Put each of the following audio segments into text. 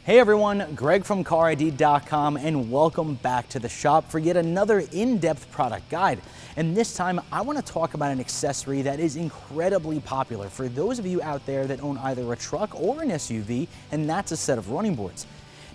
Hey everyone, Greg from Carid.com and welcome back to the shop for yet another in-depth product guide. And this time I want to talk about an accessory that is incredibly popular for those of you out there that own either a truck or an SUV, and that's a set of running boards.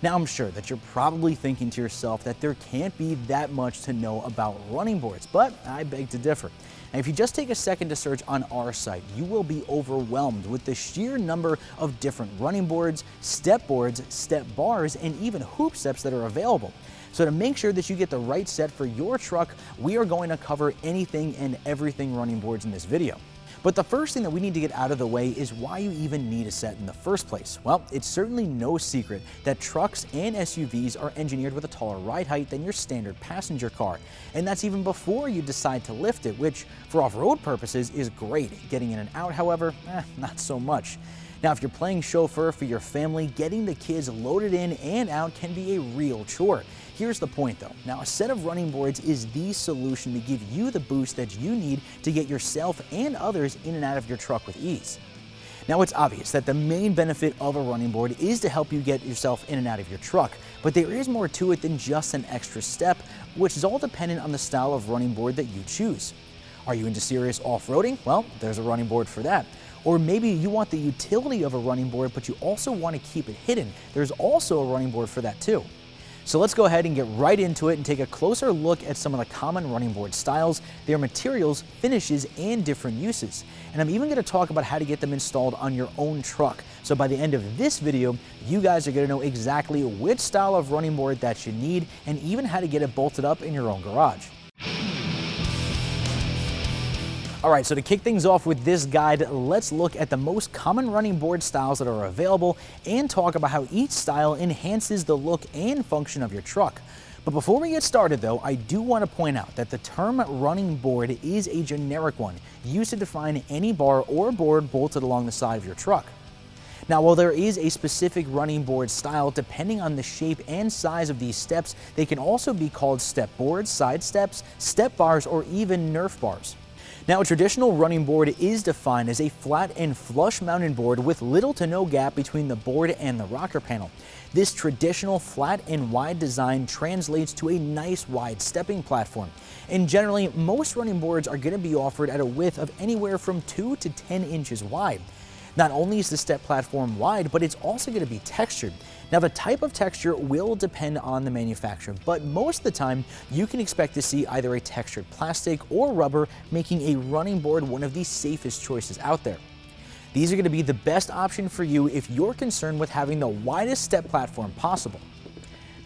Now I'm sure that you're probably thinking to yourself that there can't be that much to know about running boards, but I beg to differ. And if you just take a second to search on our site, you will be overwhelmed with the sheer number of different running boards, step bars, and even hoop steps that are available. So to make sure that you get the right set for your truck, we are going to cover anything and everything running boards in this video. But the first thing that we need to get out of the way is why you even need a set in the first place. Well, it's certainly no secret that trucks and SUVs are engineered with a taller ride height than your standard passenger car. And that's even before you decide to lift it, which for off-road purposes is great. Getting in and out, however, not so much. Now, if you're playing chauffeur for your family, getting the kids loaded in and out can be a real chore. Here's the point though. Now, a set of running boards is the solution to give you the boost that you need to get yourself and others in and out of your truck with ease. Now, it's obvious that the main benefit of a running board is to help you get yourself in and out of your truck, but there is more to it than just an extra step, which is all dependent on the style of running board that you choose. Are you into serious off-roading? Well, there's a running board for that. Or maybe you want the utility of a running board, but you also want to keep it hidden. There's also a running board for that too. So let's go ahead and get right into it and take a closer look at some of the common running board styles, their materials, finishes, and different uses. And I'm even going to talk about how to get them installed on your own truck. So by the end of this video, you guys are going to know exactly which style of running board that you need and even how to get it bolted up in your own garage. All right, so to kick things off with this guide, let's look at the most common running board styles that are available and talk about how each style enhances the look and function of your truck. But before we get started though, I do want to point out that the term running board is a generic one used to define any bar or board bolted along the side of your truck. Now, while there is a specific running board style, depending on the shape and size of these steps, they can also be called step boards, side steps, step bars, or even Nerf bars. Now, a traditional running board is defined as a flat and flush mounted board with little to no gap between the board and the rocker panel. This traditional flat and wide design translates to a nice wide stepping platform. And generally, most running boards are going to be offered at a width of anywhere from 2 to 10 inches wide. Not only is the step platform wide, but it's also going to be textured. Now, the type of texture will depend on the manufacturer, but most of the time you can expect to see either a textured plastic or rubber, making a running board one of the safest choices out there. These are going to be the best option for you if you're concerned with having the widest step platform possible.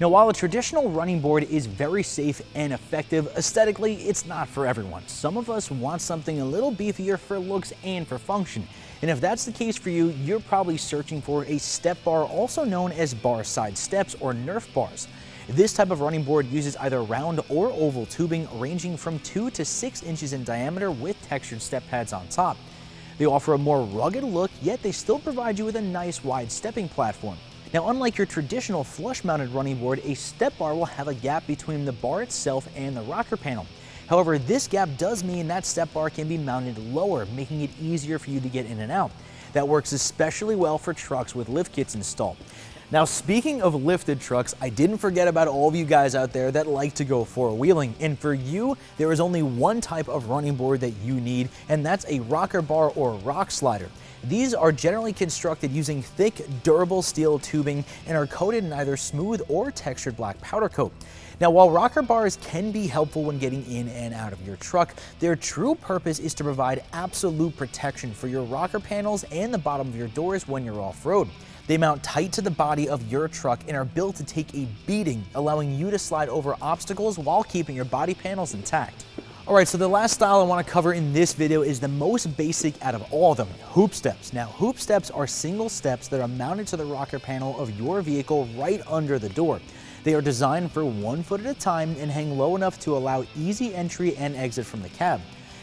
Now, while a traditional running board is very safe and effective, aesthetically it's not for everyone. Some of us want something a little beefier for looks and for function. And if that's the case for you, you're probably searching for a step bar, also known as bar side steps or Nerf bars. This type of running board uses either round or oval tubing ranging from 2 to 6 inches in diameter with textured step pads on top. They offer a more rugged look, yet they still provide you with a nice wide stepping platform. Now, unlike your traditional flush-mounted running board, a step bar will have a gap between the bar itself and the rocker panel. However, this gap does mean that step bar can be mounted lower, making it easier for you to get in and out. That works especially well for trucks with lift kits installed. Now, speaking of lifted trucks, I didn't forget about all of you guys out there that like to go four-wheeling. And for you, there is only one type of running board that you need, and that's a rocker bar or rock slider. These are generally constructed using thick, durable steel tubing and are coated in either smooth or textured black powder coat. Now, while rocker bars can be helpful when getting in and out of your truck, their true purpose is to provide absolute protection for your rocker panels and the bottom of your doors when you're off-road. They mount tight to the body of your truck and are built to take a beating, allowing you to slide over obstacles while keeping your body panels intact. Alright, so the last style I want to cover in this video is the most basic out of all of them, hoop steps. Now, hoop steps are single steps that are mounted to the rocker panel of your vehicle right under the door. They are designed for 1 foot at a time and hang low enough to allow easy entry and exit from the cab.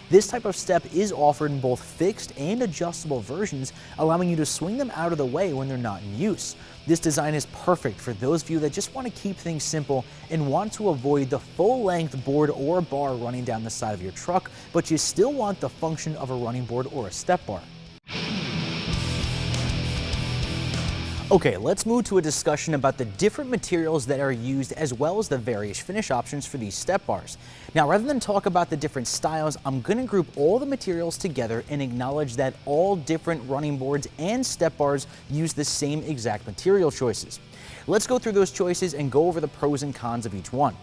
This type of step is offered in both fixed and adjustable versions, allowing you to swing them out of the way when they're not in use. This design is perfect for those of you that just want to keep things simple and want to avoid the full-length board or bar running down the side of your truck, but you still want the function of a running board or a step bar. Okay, let's move to a discussion about the different materials that are used as well as the various finish options for these step bars. Now, rather than talk about the different styles, I'm going to group all the materials together and acknowledge that all different running boards and step bars use the same exact material choices. Let's go through those choices and go over the pros and cons of each one.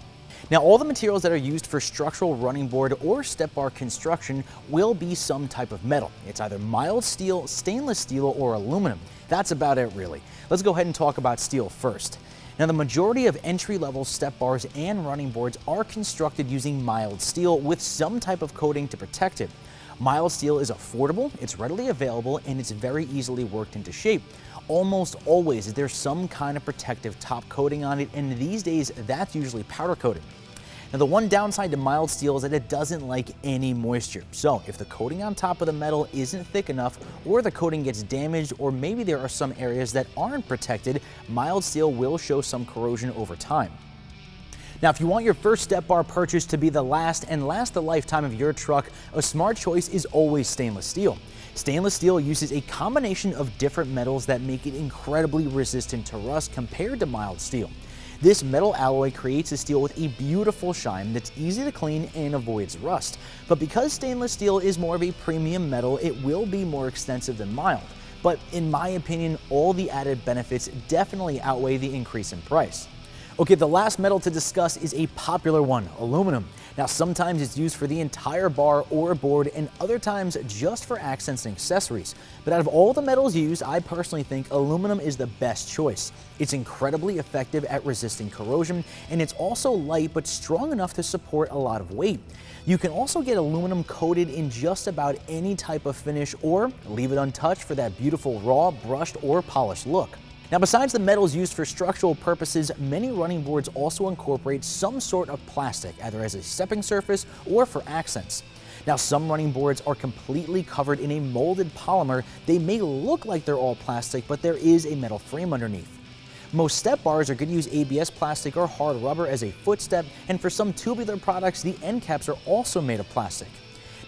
Now, all the materials that are used for structural running board or step bar construction will be some type of metal. It's either mild steel, stainless steel, or aluminum. That's about it, really. Let's go ahead and talk about steel first. Now, the majority of entry-level step bars and running boards are constructed using mild steel with some type of coating to protect it. Mild steel is affordable, it's readily available, and it's very easily worked into shape. Almost always there's some kind of protective top coating on it, and these days that's usually powder coated. Now, the one downside to mild steel is that it doesn't like any moisture. So if the coating on top of the metal isn't thick enough, or the coating gets damaged, or maybe there are some areas that aren't protected, mild steel will show some corrosion over time. Now, if you want your first step bar purchase to be the last and last the lifetime of your truck, a smart choice is always stainless steel. Stainless steel uses a combination of different metals that make it incredibly resistant to rust compared to mild steel. This metal alloy creates a steel with a beautiful shine that's easy to clean and avoids rust. But because stainless steel is more of a premium metal, it will be more expensive than mild. But in my opinion, all the added benefits definitely outweigh the increase in price. Okay, the last metal to discuss is a popular one, aluminum. Now, sometimes it's used for the entire bar or board, and other times just for accents and accessories. But out of all the metals used, I personally think aluminum is the best choice. It's incredibly effective at resisting corrosion, and it's also light but strong enough to support a lot of weight. You can also get aluminum coated in just about any type of finish, or leave it untouched for that beautiful raw, brushed, or polished look. Now, besides the metals used for structural purposes, many running boards also incorporate some sort of plastic, either as a stepping surface or for accents. Now, some running boards are completely covered in a molded polymer. They may look like they're all plastic, but there is a metal frame underneath. Most step bars are going to use ABS plastic or hard rubber as a footstep, and for some tubular products, the end caps are also made of plastic.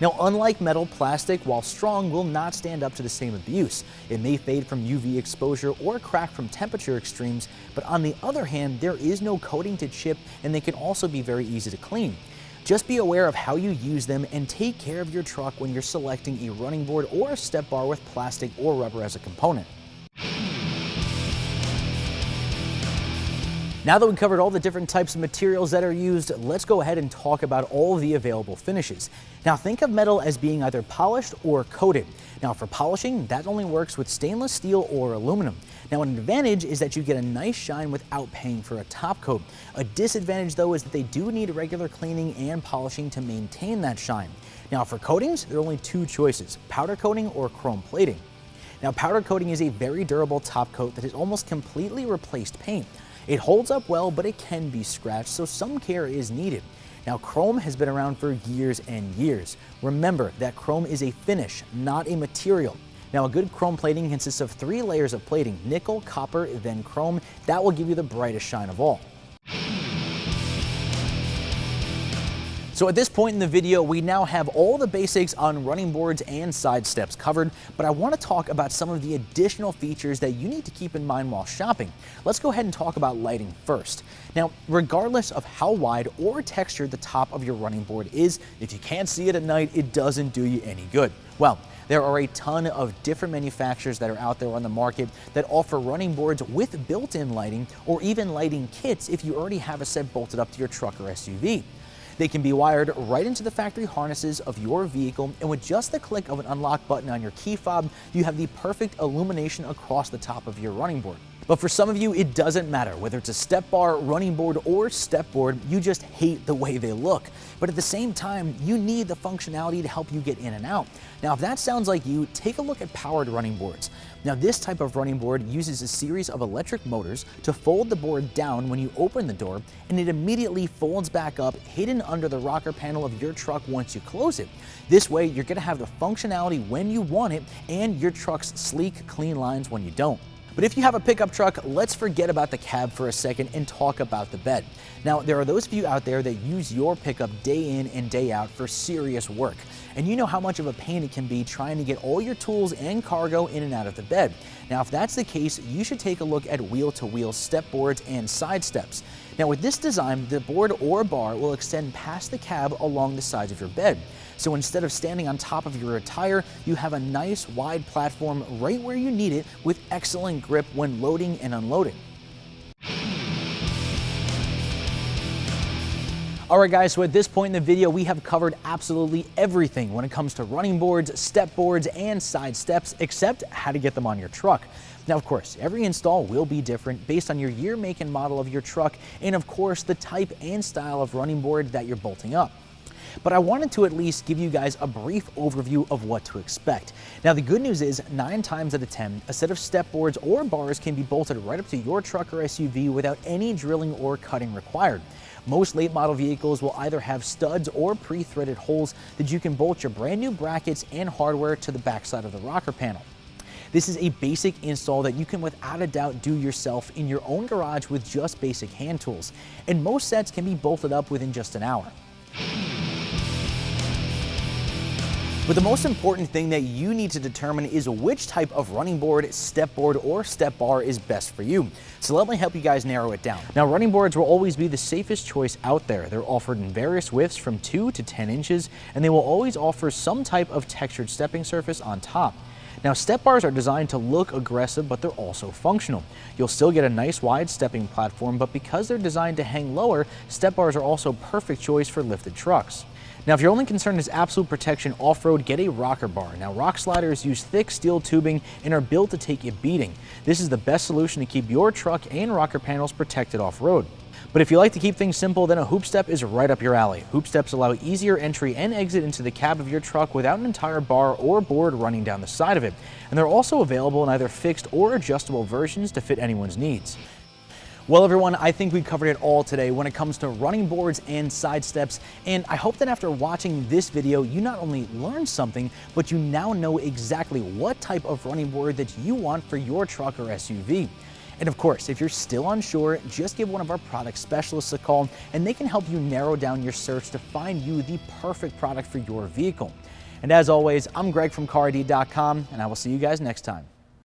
Now, unlike metal, plastic, while strong, will not stand up to the same abuse. It may fade from UV exposure or crack from temperature extremes, but on the other hand, there is no coating to chip, and they can also be very easy to clean. Just be aware of how you use them and take care of your truck when you're selecting a running board or a step bar with plastic or rubber as a component. Now that we've covered all the different types of materials that are used, let's go ahead and talk about all of the available finishes. Now, think of metal as being either polished or coated. Now, for polishing, that only works with stainless steel or aluminum. Now, an advantage is that you get a nice shine without paying for a top coat. A disadvantage, though, is that they do need regular cleaning and polishing to maintain that shine. Now, for coatings, there are only two choices: powder coating or chrome plating. Now, powder coating is a very durable top coat that has almost completely replaced paint. It holds up well, but it can be scratched, so some care is needed. Now, chrome has been around for years and years. Remember that chrome is a finish, not a material. Now, a good chrome plating consists of 3 layers of plating: nickel, copper, then chrome. That will give you the brightest shine of all. So at this point in the video, we now have all the basics on running boards and side steps covered, but I want to talk about some of the additional features that you need to keep in mind while shopping. Let's go ahead and talk about lighting first. Now, regardless of how wide or textured the top of your running board is, if you can't see it at night, it doesn't do you any good. Well, there are a ton of different manufacturers that are out there on the market that offer running boards with built-in lighting, or even lighting kits if you already have a set bolted up to your truck or SUV. They can be wired right into the factory harnesses of your vehicle, and with just the click of an unlock button on your key fob, you have the perfect illumination across the top of your running board. But for some of you, it doesn't matter. Whether it's a step bar, running board, or step board, you just hate the way they look. But at the same time, you need the functionality to help you get in and out. Now, if that sounds like you, take a look at powered running boards. Now, this type of running board uses a series of electric motors to fold the board down when you open the door, and it immediately folds back up, hidden under the rocker panel of your truck once you close it. This way, you're going to have the functionality when you want it, and your truck's sleek, clean lines when you don't. But if you have a pickup truck, let's forget about the cab for a second and talk about the bed. Now, there are those of you out there that use your pickup day in and day out for serious work, and you know how much of a pain it can be trying to get all your tools and cargo in and out of the bed. Now, if that's the case, you should take a look at wheel-to-wheel step boards and side steps. Now, with this design, the board or bar will extend past the cab along the sides of your bed. So instead of standing on top of your tire, you have a nice wide platform right where you need it with excellent grip when loading and unloading. Alright guys, so at this point in the video, we have covered absolutely everything when it comes to running boards, step boards, and side steps, except how to get them on your truck. Now, of course, every install will be different based on your year, make, and model of your truck, and of course, the type and style of running board that you're bolting up. But I wanted to at least give you guys a brief overview of what to expect. Now, the good news is 9 times out of 10, a set of step boards or bars can be bolted right up to your truck or SUV without any drilling or cutting required. Most late model vehicles will either have studs or pre-threaded holes that you can bolt your brand new brackets and hardware to the backside of the rocker panel. This is a basic install that you can without a doubt do yourself in your own garage with just basic hand tools, and most sets can be bolted up within just an hour. But the most important thing that you need to determine is which type of running board, step board, or step bar is best for you. So let me help you guys narrow it down. Now, running boards will always be the safest choice out there. They're offered in various widths from 2 to 10 inches, and they will always offer some type of textured stepping surface on top. Now, step bars are designed to look aggressive, but they're also functional. You'll still get a nice wide stepping platform, but because they're designed to hang lower, step bars are also a perfect choice for lifted trucks. Now, if your only concern is absolute protection off-road, get a rocker bar. Now, rock sliders use thick steel tubing and are built to take a beating. This is the best solution to keep your truck and rocker panels protected off-road. But if you like to keep things simple, then a hoop step is right up your alley. Hoop steps allow easier entry and exit into the cab of your truck without an entire bar or board running down the side of it. And they're also available in either fixed or adjustable versions to fit anyone's needs. Well, everyone, I think we covered it all today when it comes to running boards and side steps, and I hope that after watching this video, you not only learned something, but you now know exactly what type of running board that you want for your truck or SUV. And of course, if you're still unsure, just give one of our product specialists a call, and they can help you narrow down your search to find you the perfect product for your vehicle. And as always, I'm Greg from Carid.com, and I will see you guys next time.